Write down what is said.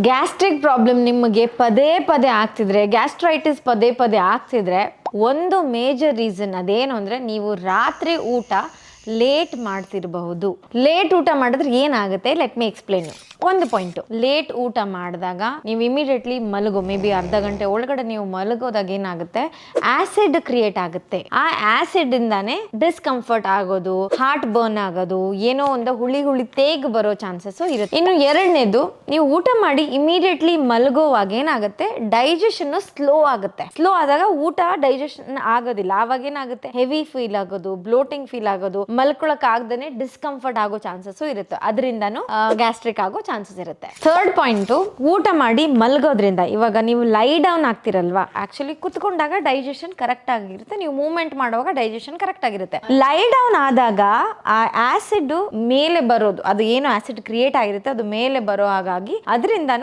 Gastric problem ನಿಮಗೆ ಪದೇ ಪದೇ ಆಗ್ತಿದ್ರೆ, ಗ್ಯಾಸ್ಟ್ರೈಟಿಸ್ ಪದೇ ಪದೇ ಆಗ್ತಿದ್ರೆ, ಒಂದು ಮೇಜರ್ ರೀಸನ್ ಅದೇನು ಅಂದರೆ ನೀವು ರಾತ್ರಿ ಊಟ ಲೇಟ್ ಮಾಡ್ತಿರಬಹುದು. ಲೇಟ್ ಊಟ ಮಾಡಿದ್ರೆ ಏನಾಗುತ್ತೆ, ಲೆಟ್ ಮಿ ಎಕ್ಸ್ಪ್ಲೇನ್ ಯು. ಒಂದು ಪಾಯಿಂಟು, ಲೇಟ್ ಊಟ ಮಾಡಿದಾಗ ನೀವು ಇಮಿಡಿಯೇಟ್ಲಿ ಮೇ ಬಿ ಅರ್ಧ ಗಂಟೆ ಒಳಗಡೆ ನೀವು ಮಲಗೋದಾಗ ಏನಾಗುತ್ತೆ, ಆಸಿಡ್ ಕ್ರಿಯೇಟ್ ಆಗುತ್ತೆ. ಆ ಆಸಿಡ್ ಇಂದಾನೆ ಡಿಸ್ಕಂಫರ್ಟ್ ಆಗೋದು, ಹಾರ್ಟ್ ಬರ್ನ್ ಆಗೋದು, ಏನೋ ಒಂದು ಹುಳಿ ತೇಗ್ ಬರೋ ಚಾನ್ಸಸ್ ಇರುತ್ತೆ. ಇನ್ನು ಎರಡನೇದು, ನೀವು ಊಟ ಮಾಡಿ ಇಮಿಡಿಯೇಟ್ಲಿ ಮಲಗೋವಾಗ ಏನಾಗುತ್ತೆ, ಡೈಜೆಷನ್ ಸ್ಲೋ ಆಗುತ್ತೆ. ಸ್ಲೋ ಆದಾಗ ಊಟ ಡೈಜೆಷನ್ ಆಗೋದಿಲ್ಲ. ಆವಾಗ ಏನಾಗುತ್ತೆ, ಹೆವಿ ಫೀಲ್ ಆಗೋದು, ಬ್ಲೋಟಿಂಗ್ ಫೀಲ್ ಆಗೋದು, ಮಲ್ಕೊಳಕ್ ಆಗದೇನೆ ಡಿಸ್ಕಂಫರ್ಟ್ ಆಗೋ ಚಾನ್ಸಸ್ ಇರುತ್ತೆ. ಅದರಿಂದನೂ ಗ್ಯಾಸ್ಟ್ರಿಕ್ ಆಗೋ ಚಾನ್ಸಸ್ ಇರುತ್ತೆ. ಥರ್ಡ್ ಪಾಯಿಂಟು, ಊಟ ಮಾಡಿ ಮಲ್ಗೋದ್ರಿಂದ, ಇವಾಗ ನೀವು ಲೈ ಡೌನ್ ಆಗ್ತಿರಲ್ವಾ, ಆಕ್ಚುಲಿ ಕುತ್ಕೊಂಡಾಗ ಡೈಜೆಷನ್ ಕರೆಕ್ಟ್ ಆಗಿರುತ್ತೆ, ನೀವು ಮೂವ್ಮೆಂಟ್ ಮಾಡುವಾಗ ಡೈಜೆಷನ್ ಕರೆಕ್ಟ್ ಆಗಿರುತ್ತೆ. ಲೈ ಡೌನ್ ಆದಾಗ ಆ ಆಸಿಡ್ ಮೇಲೆ ಬರೋದು, ಅದು ಏನು ಆಸಿಡ್ ಕ್ರಿಯೇಟ್ ಆಗಿರುತ್ತೆ ಅದು ಮೇಲೆ ಬರೋ ಹಾಗಾಗಿ ಅದರಿಂದನೂ